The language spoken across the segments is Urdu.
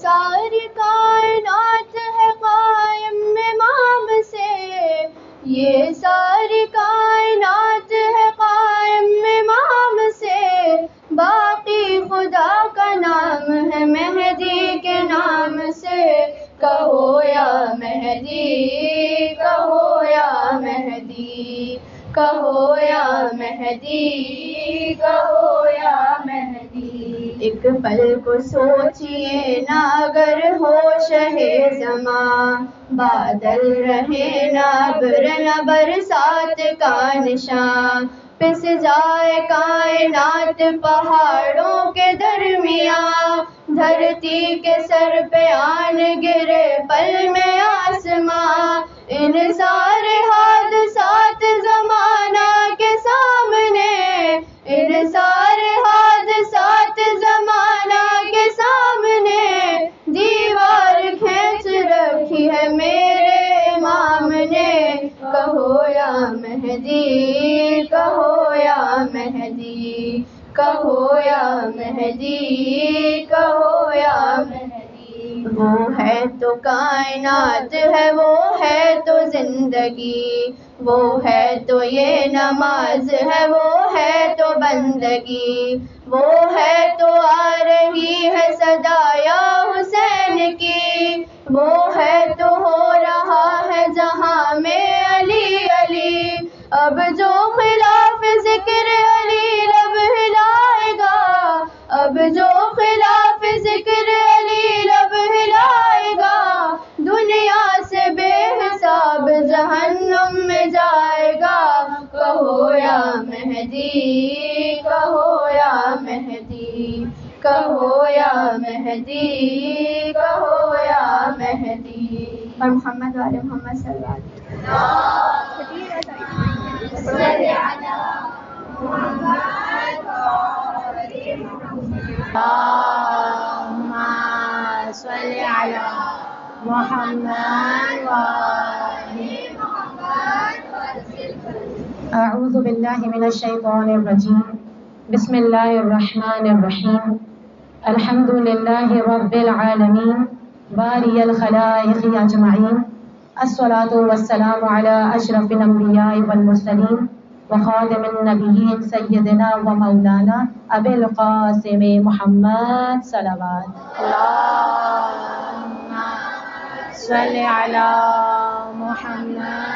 ساری کائنات ہے قائم امام سے، یہ ساری کائنات ہے قائم امام سے، باقی خدا کا نام ہے مہدی کے نام سے، کہو یا مہدی، کہو یا مہدی، کہو یا مہدی، کہو یا مہدی۔ ایک پل کو سوچئے نا اگر ہو شہ زمان، بادل رہے نہ ابر نہ برسات کا نشان، پس جائے کائنات پہاڑوں کے درمیان، دھرتی کے سر پہ آن گرے پل میں آسمان، ان سارے حادثات زمانہ کے سامنے، ان سارے حادثات زمانہ کے سامنے، دیوار کھینچ رکھی ہے میرے امام نے، کہو یا مہدی، کہو یا مہدی، کہو یا مہدی، کہو یا مہدی۔ وہ ہے تو کائنات ہے، وہ ہے تو زندگی، وہ ہے تو یہ نماز ہے، وہ ہے تو بندگی، وہ ہے تو آ رہی ہے صدا یا حسین کی، وہ ہے تو ہو رہا ہے جہاں میں علی علی، اب جو خلاف ذکر علی لب ہلائے گا، اب جو خلاف ذکر علی لب ہلائے گا، دنیا سے بے حساب جہنم میں جائے گا، کہو یا مہدی، کہو یا مہدی، کہو یا مہدی، کہو یا مہدی۔ اور محمد والے محمد صلی اللہ علیہ اعوذ باللہ من الشیطان الرجیم، بسم اللہ الرحمن الرحیم، الحمد للہ رب العالمین، باری الخلائق اجمعین، الصلاة والسلام علی اشرف الانبیاء والمرسلین وخاتم النبیین سیدنا و مولانا ابی القاسم محمد صلوات اللہم صلی علی محمد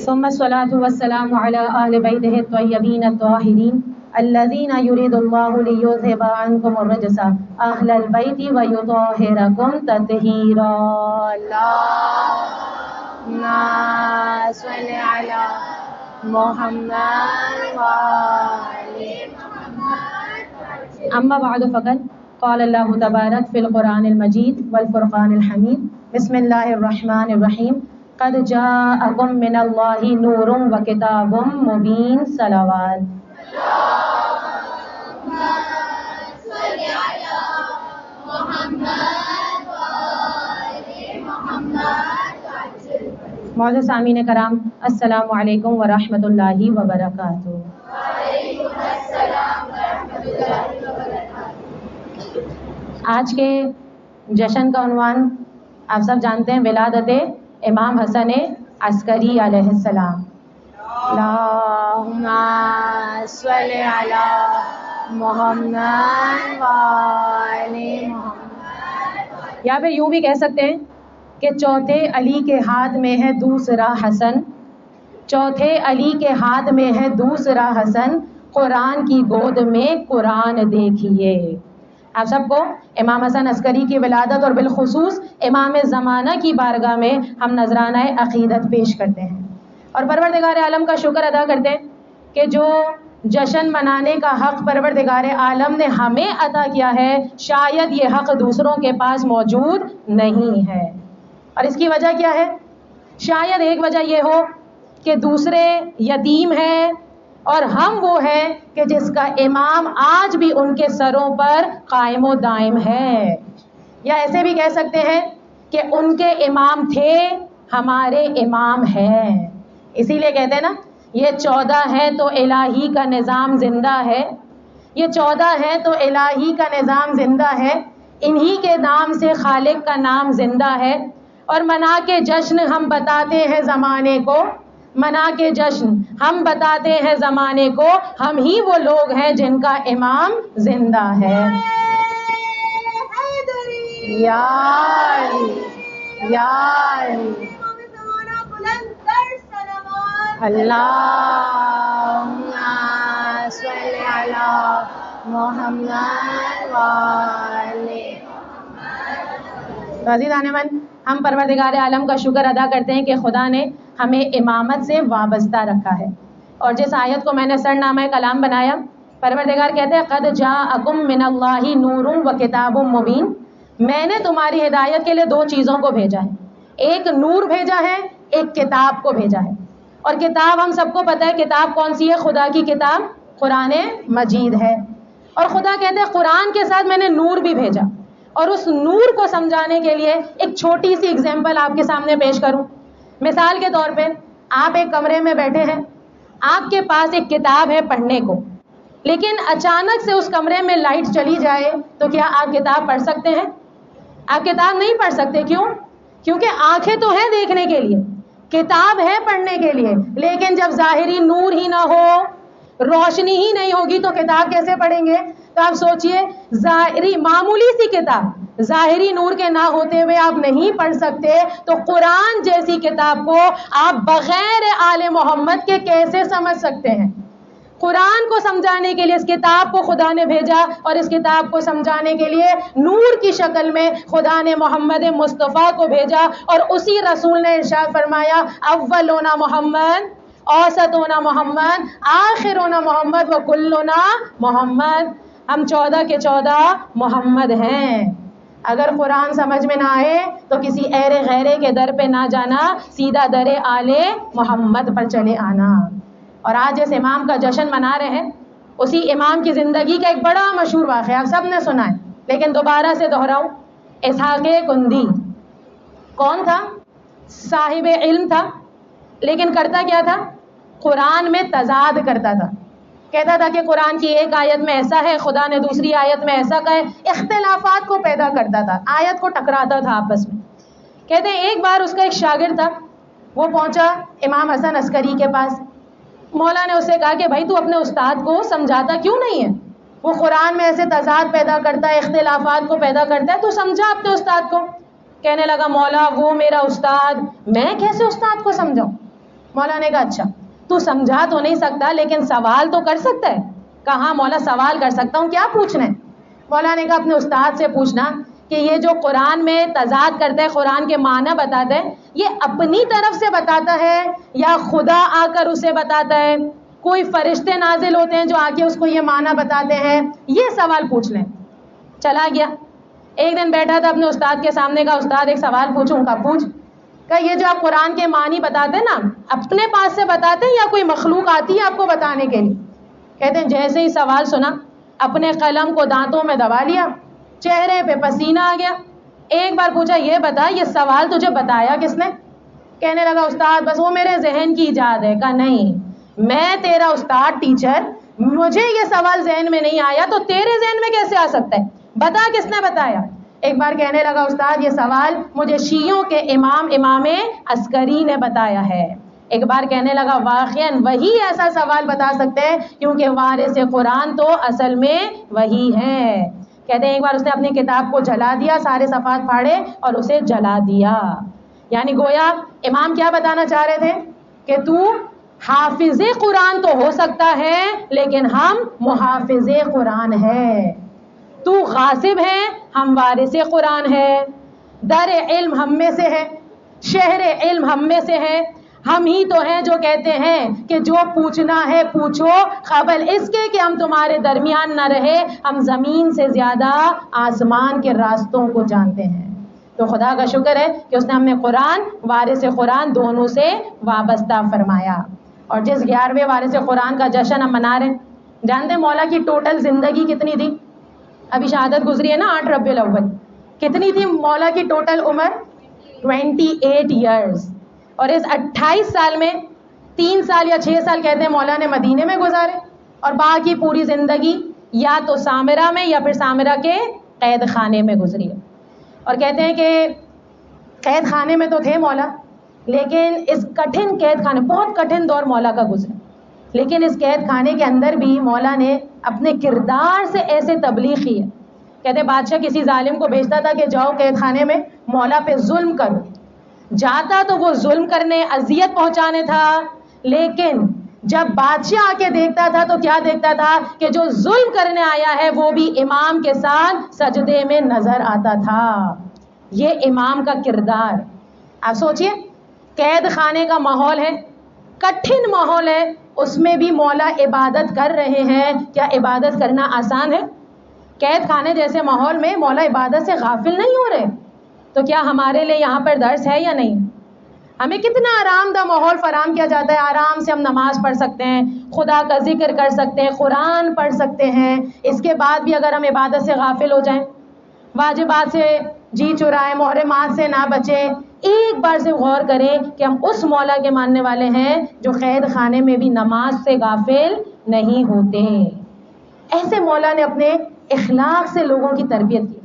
ثم الصلاة والسلام على آل بيته الطيبين الطاهرين الذين يريد الله ليذهب عنكم الرجس أهل البيت ويطهركم تطهيرا اللهم صل على محمد وآل محمد أما بعد فقد قال الله تبارك في القرآن المجيد والفرقان الحميد بسم الله الرحمن الرحيم قد جاءكم من الله نور وكتاب مبين صلوات معزز سامعین کرام، السلام علیکم ورحمۃ اللہ وبرکاتہ۔ آج کے جشن کا عنوان آپ سب جانتے ہیں، ولادت امام حسن عسکری علیہ السلام۔ اللہم صلی علی محمد وآل محمد۔ یہاں پہ یوں بھی کہہ سکتے ہیں کہ چوتھے علی کے ہاتھ میں ہے دوسرا حسن، چوتھے علی کے ہاتھ میں ہے دوسرا حسن، قرآن کی گود میں قرآن دیکھیے۔ آپ سب کو امام حسن عسکری کی ولادت اور بالخصوص امام زمانہ کی بارگاہ میں ہم نذرانہ عقیدت پیش کرتے ہیں اور پروردگار عالم کا شکر ادا کرتے ہیں کہ جو جشن منانے کا حق پروردگار عالم نے ہمیں عطا کیا ہے، شاید یہ حق دوسروں کے پاس موجود نہیں ہے۔ اور اس کی وجہ کیا ہے؟ شاید ایک وجہ یہ ہو کہ دوسرے یتیم ہیں اور ہم وہ ہیں کہ جس کا امام آج بھی ان کے سروں پر قائم و دائم ہے، یا ایسے بھی کہہ سکتے ہیں کہ ان کے امام تھے، ہمارے امام ہیں۔ اسی لیے کہتے ہیں نا، یہ 14 ہے تو الہی کا نظام زندہ ہے۔ یہ 14 ہے تو الہی کا نظام زندہ ہے، انہی کے نام سے خالق کا نام زندہ ہے. اور منا کے جشن ہم بتاتے ہیں زمانے کو، منا کے جشن ہم بتاتے ہیں زمانے کو، ہم ہی وہ لوگ ہیں جن کا امام زندہ ہے. یا علی یا علی اللہم صلی علی محمد وآلہ. عزیزان من، ہم پروردگار عالم کا شکر ادا کرتے ہیں کہ خدا نے ہمیں امامت سے وابستہ رکھا ہے. اور جس آیت کو میں نے سرنامہ کلام بنایا، پروردگار کہتے ہیں قد جاءکم من اللہ نور و کتاب مبین. میں نے تمہاری ہدایت کے لیے 2 چیزوں کو بھیجا ہے، ایک نور بھیجا ہے، ایک کتاب کو بھیجا ہے. اور کتاب ہم سب کو پتہ ہے کتاب کون سی ہے، خدا کی کتاب قرآن مجید ہے. اور خدا کہتے ہیں قرآن کے ساتھ میں نے نور بھی بھیجا. اور اس نور کو سمجھانے کے لیے ایک چھوٹی سی اگزامپل آپ کے سامنے پیش کروں. مثال کے طور پہ آپ ایک کمرے میں بیٹھے ہیں، آپ کے پاس ایک کتاب ہے پڑھنے کو، لیکن اچانک سے اس کمرے میں لائٹ چلی جائے تو کیا آپ کتاب پڑھ سکتے ہیں؟ آپ کتاب نہیں پڑھ سکتے. کیوں؟ کیونکہ آنکھیں تو ہیں دیکھنے کے لیے، کتاب ہے پڑھنے کے لیے، لیکن جب ظاہری نور ہی نہ ہو، روشنی ہی نہیں ہوگی تو کتاب کیسے پڑھیں گے؟ تو آپ سوچئے، ظاہری معمولی سی کتاب ظاہری نور کے نہ ہوتے ہوئے آپ نہیں پڑھ سکتے، تو قرآن جیسی کتاب کو آپ بغیر آل محمد کے کیسے سمجھ سکتے ہیں؟ قرآن کو سمجھانے کے لیے اس کتاب کو خدا نے بھیجا، اور اس کتاب کو سمجھانے کے لیے نور کی شکل میں خدا نے محمد مصطفیٰ کو بھیجا. اور اسی رسول نے ارشاد فرمایا اولنا محمد، اوسطنا محمد، آخرنا محمد و کلنا محمد. ہم 14 کے 14 محمد ہیں. اگر قرآن سمجھ میں نہ آئے تو کسی ایرے غیرے کے در پہ نہ جانا، سیدھا در آل محمد پر چلے آنا. اور آج جس امام کا جشن منا رہے ہیں، اسی امام کی زندگی کا ایک بڑا مشہور واقعہ آپ سب نے سنا ہے، لیکن دوبارہ سے دہراؤں. اسحاق کندی کون تھا؟ صاحب علم تھا، لیکن کرتا کیا تھا؟ قرآن میں تضاد کرتا تھا. کہتا تھا کہ قرآن کی ایک آیت میں ایسا ہے، خدا نے دوسری آیت میں ایسا کہا ہے. اختلافات کو پیدا کرتا تھا، آیت کو ٹکراتا تھا آپس میں. کہتے ہیں ایک بار اس کا ایک شاگرد تھا، وہ پہنچا امام حسن عسکری کے پاس. مولا نے اسے کہا کہ بھائی تو اپنے استاد کو سمجھاتا کیوں نہیں ہے؟ وہ قرآن میں ایسے تضاد پیدا کرتا ہے، اختلافات کو پیدا کرتا ہے، تو سمجھا اپنے استاد کو. کہنے لگا مولا وہ میرا استاد، میں کیسے استاد کو سمجھاؤں؟ مولا نے کہا اچھا تو سمجھا تو نہیں سکتا لیکن سوال تو کر سکتا ہے. کہا مولا سوال کر سکتا ہوں، کیا پوچھنا ہے؟ مولا نے کہا اپنے استاد سے پوچھنا کہ یہ جو قرآن میں تضاد کرتا ہے، قرآن کے معنی بتاتا ہے، یہ اپنی طرف سے بتاتا ہے یا خدا آ کر اسے بتاتا ہے؟ کوئی فرشتے نازل ہوتے ہیں جو آ کے اس کو یہ معنی بتاتے ہیں؟ یہ سوال پوچھ لیں. چلا گیا. ایک دن بیٹھا تھا اپنے استاد کے سامنے، کا استاد ایک سوال پوچھوں کا پوچھ. کہ یہ جو آپ قرآن کے معنی بتاتے ہیں نا، اپنے پاس سے بتاتے ہیں یا کوئی مخلوق آتی ہے آپ کو بتانے کے لیے؟ کہتے ہیں جیسے ہی سوال سنا اپنے قلم کو دانتوں میں دبا لیا، چہرے پہ پسینہ آ گیا. ایک بار پوچھا یہ بتا یہ سوال تجھے بتایا کس نے؟ کہنے لگا استاد بس وہ میرے ذہن کی ایجاد ہے. کہا نہیں، میں تیرا استاد ٹیچر، مجھے یہ سوال ذہن میں نہیں آیا تو تیرے ذہن میں کیسے آ سکتا ہے؟ بتا کس نے بتایا؟ ایک بار کہنے لگا استاد یہ سوال مجھے شیعوں کے امام عسکری نے بتایا ہے. ایک بار کہنے لگا واقعاً وہی ایسا سوال بتا سکتے ہیں کیونکہ وارث قرآن تو اصل میں وہی ہے. کہتے ہیں ایک بار اس نے اپنی کتاب کو جلا دیا، سارے صفحات پھاڑے اور اسے جلا دیا. یعنی گویا امام کیا بتانا چاہ رہے تھے کہ تو حافظ قرآن تو ہو سکتا ہے لیکن ہم محافظ قرآن ہے. تو غاصب ہے، ہم وارث قرآن ہے. در علم ہم میں سے ہے، شہر علم ہم میں سے ہے. ہم ہی تو ہیں جو کہتے ہیں کہ جو پوچھنا ہے پوچھو، قبل اس کے کہ ہم تمہارے درمیان نہ رہے، ہم زمین سے زیادہ آسمان کے راستوں کو جانتے ہیں. تو خدا کا شکر ہے کہ اس نے ہمیں قرآن، وارث قرآن دونوں سے وابستہ فرمایا. اور جس 11ویں وارث قرآن کا جشن ہم منا رہے ہیں، جانتے ہیں مولا کی ٹوٹل زندگی کتنی تھی؟ ابھی شہادت گزری ہے نا 8 ربیع الاول. کتنی تھی مولا کی ٹوٹل عمر؟ 28 ایئرز. اور اس 28 سال میں 3 سال یا 6 سال کہتے ہیں مولا نے مدینے میں گزارے، اور باقی پوری زندگی یا تو سامرہ میں یا پھر سامرہ کے قید خانے میں گزری ہے. اور کہتے ہیں کہ قید خانے میں تو تھے مولا، لیکن اس کٹھن قید خانے، بہت کٹھن دور مولا کا گزرا، لیکن اس قید خانے کے اندر بھی مولا نے اپنے کردار سے ایسے تبلیغ کی ہے. کہتے بادشاہ کسی ظالم کو بھیجتا تھا کہ جاؤ قید خانے میں مولا پہ ظلم کرو، جاتا تو وہ ظلم کرنے، اذیت پہنچانے تھا، لیکن جب بادشاہ آ کے دیکھتا تھا تو کیا دیکھتا تھا کہ جو ظلم کرنے آیا ہے وہ بھی امام کے ساتھ سجدے میں نظر آتا تھا. یہ امام کا کردار. آپ سوچئے قید خانے کا ماحول ہے، کٹھن ماحول ہے، اس میں بھی مولا عبادت کر رہے ہیں. کیا عبادت کرنا آسان ہے؟ قید خانے جیسے ماحول میں مولا عبادت سے غافل نہیں ہو رہے. تو کیا ہمارے لیے یہاں پر درس ہے یا نہیں؟ ہمیں کتنا آرام دہ ماحول فراہم کیا جاتا ہے، آرام سے ہم نماز پڑھ سکتے ہیں، خدا کا ذکر کر سکتے ہیں، قرآن پڑھ سکتے ہیں. اس کے بعد بھی اگر ہم عبادت سے غافل ہو جائیں، واجبات سے جی چرائیں، محرمات سے نہ بچیں، ایک بار سے غور کریں کہ ہم اس مولا کے ماننے والے ہیں جو قید خانے میں بھی نماز سے غافل نہیں ہوتے. ایسے مولا نے اپنے اخلاق سے لوگوں کی تربیت کی.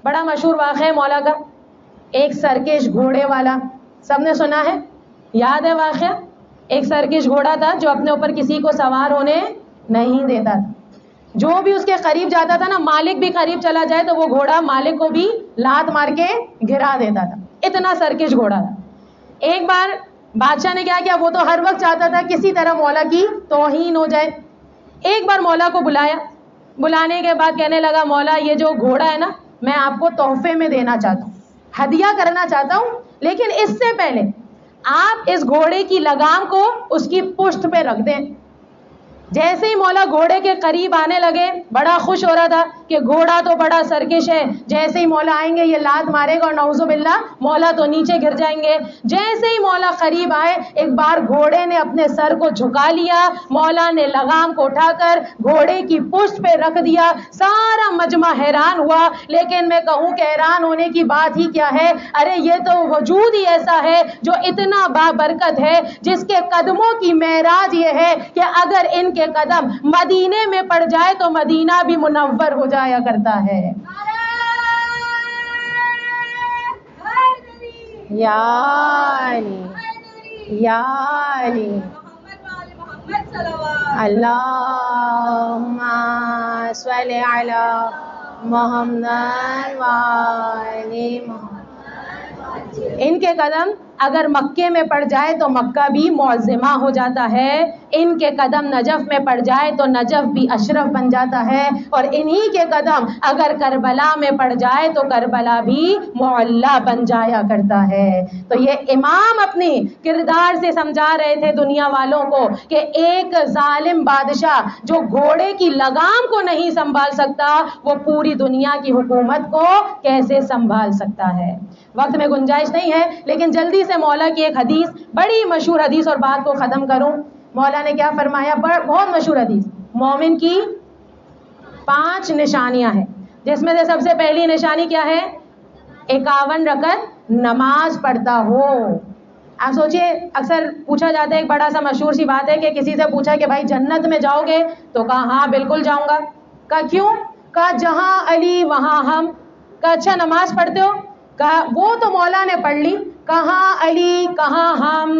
بڑا مشہور واقعہ ہے مولا کا، ایک سرکش گھوڑے والا، سب نے سنا ہے، یاد ہے واقعہ؟ ایک سرکش گھوڑا تھا جو اپنے اوپر کسی کو سوار ہونے نہیں دیتا تھا. جو بھی اس کے قریب جاتا تھا نا، مالک بھی قریب چلا جائے تو وہ گھوڑا مالک کو بھی لات مار کے گرا دیتا تھا. اتنا سرکش گھوڑا تھا. ایک بار بادشاہ نے کیا کیا، وہ تو ہر وقت چاہتا تھا کسی طرح مولا کی توہین ہو جائے. ایک بار مولا کو بلایا، بلانے کے بعد کہنے لگا مولا یہ جو گھوڑا ہے نا میں آپ کو تحفے میں دینا چاہتا ہوں، ہدیہ کرنا چاہتا ہوں، لیکن اس سے پہلے آپ اس گھوڑے کی لگام کو اس کی پشت پہ رکھ دیں. جیسے ہی مولا گھوڑے کے قریب آنے لگے، بڑا خوش ہو رہا تھا کہ گھوڑا تو بڑا سرکش ہے، جیسے ہی مولا آئیں گے یہ لات مارے گا اور نعوذ باللہ مولا تو نیچے گر جائیں گے. جیسے ہی مولا قریب آئے، ایک بار گھوڑے نے اپنے سر کو جھکا لیا، مولا نے لگام کو اٹھا کر گھوڑے کی پشت پہ رکھ دیا. سارا مجمع حیران ہوا، لیکن میں کہوں کہ حیران ہونے کی بات ہی کیا ہے، ارے یہ تو وجود ہی ایسا ہے جو اتنا بابرکت ہے، جس کے قدموں کی معراج یہ ہے کہ اگر ان کے قدم مدینے میں پڑ جائے تو مدینہ بھی منور ہو جایا کرتا ہے. یا علی یا علی اللہم صلی علی محمد وعلی محمد. ان کے قدم اگر مکے میں پڑ جائے تو مکہ بھی معظمہ ہو جاتا ہے، ان کے قدم نجف میں پڑ جائے تو نجف بھی اشرف بن جاتا ہے، اور انہی کے قدم اگر کربلا میں پڑ جائے تو کربلا بھی معلی بن جایا کرتا ہے. تو یہ امام اپنی کردار سے سمجھا رہے تھے دنیا والوں کو کہ ایک ظالم بادشاہ جو گھوڑے کی لگام کو نہیں سنبھال سکتا وہ پوری دنیا کی حکومت کو کیسے سنبھال سکتا ہے. وقت میں گنجائش نہیں ہے، لیکن جلدی سے مولا کی ایک حدیث، بڑی مشہور حدیث، اور بات کو ختم کروں. مولا نے کیا فرمایا، بہت مشہور حدیث، مومن کی 5 نشانیاں ہیں، جس میں سے سب سے پہلی نشانی کیا ہے، 51 رکعت نماز پڑھتا ہو. آپ سوچئے اکثر پوچھا جاتا ہے، ایک بڑا سا مشہور سی بات ہے کہ کسی سے پوچھا کہ بھائی جنت میں جاؤ گے، تو کہا ہاں بالکل جاؤں گا. کہا کیوں؟ کہا جہاں علی وہاں ہم. کہا اچھا نماز پڑھتے ہو؟ کہا وہ تو مولا نے پڑھ لی، کہاں علی کہاں ہم.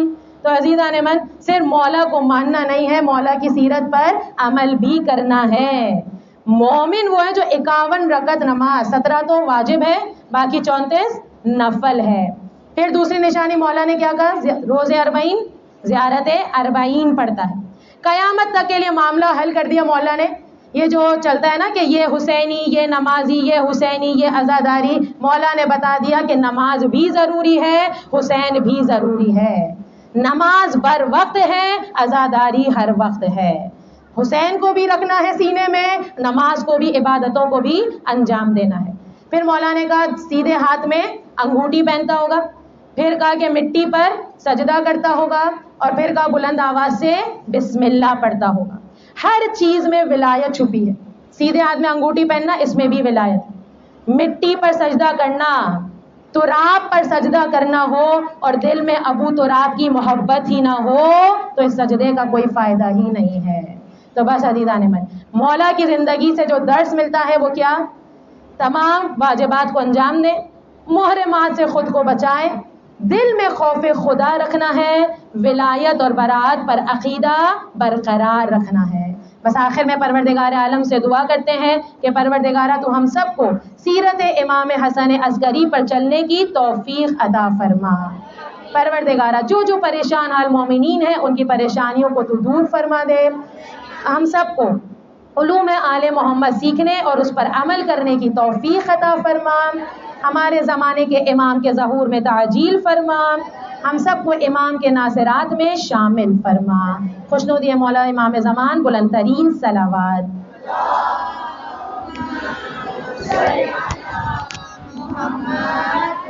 تو عزیزان من، صرف مولا کو ماننا نہیں ہے، مولا کی سیرت پر عمل بھی کرنا ہے. مومن وہ ہے جو 51 رکعت نماز، 17 تو واجب ہے، باقی 34 نفل ہے. پھر دوسری نشانی مولا نے کیا کہا، روز 40 زیارت 40 پڑھتا ہے. قیامت تک کے لیے معاملہ حل کر دیا مولا نے. یہ جو چلتا ہے نا کہ یہ حسینی، یہ نمازی، یہ حسینی، یہ عزاداری، مولا نے بتا دیا کہ نماز بھی ضروری ہے، حسین بھی ضروری ہے. نماز بر وقت ہے، عزاداری ہر وقت ہے. حسین کو بھی رکھنا ہے سینے میں، نماز کو بھی، عبادتوں کو بھی انجام دینا ہے. پھر مولا نے کہا سیدھے ہاتھ میں انگوٹھی پہنتا ہوگا، پھر کہا کہ مٹی پر سجدہ کرتا ہوگا، اور پھر کہا بلند آواز سے بسم اللہ پڑھتا ہوگا. ہر چیز میں ولایت چھپی ہے. سیدھے ہاتھ میں انگوٹھی پہننا، اس میں بھی ولایت. مٹی پر سجدہ کرنا، تراب پر سجدہ کرنا ہو اور دل میں ابو تراب کی محبت ہی نہ ہو تو اس سجدے کا کوئی فائدہ ہی نہیں ہے. تو بس عزیزان من، مولا کی زندگی سے جو درس ملتا ہے وہ کیا؟ تمام واجبات کو انجام دیں، محرمات سے خود کو بچائیں، دل میں خوف خدا رکھنا ہے، ولایت اور برات پر عقیدہ برقرار رکھنا ہے۔ بس آخر میں پروردگار عالم سے دعا کرتے ہیں کہ پروردگارہ تو ہم سب کو سیرت امام حسن عسکری پر چلنے کی توفیق عطا فرما۔ پروردگارہ جو جو پریشان حال مومنین ہیں ان کی پریشانیوں کو تو دور فرما دے، ہم سب کو علوم آل محمد سیکھنے اور اس پر عمل کرنے کی توفیق عطا فرما، ہمارے زمانے کے امام کے ظہور میں تعجیل فرما، ہم سب کو امام کے ناصرات میں شامل فرما۔ خوشنودی مولا امام زمان، بلند ترین صلوات۔ محمد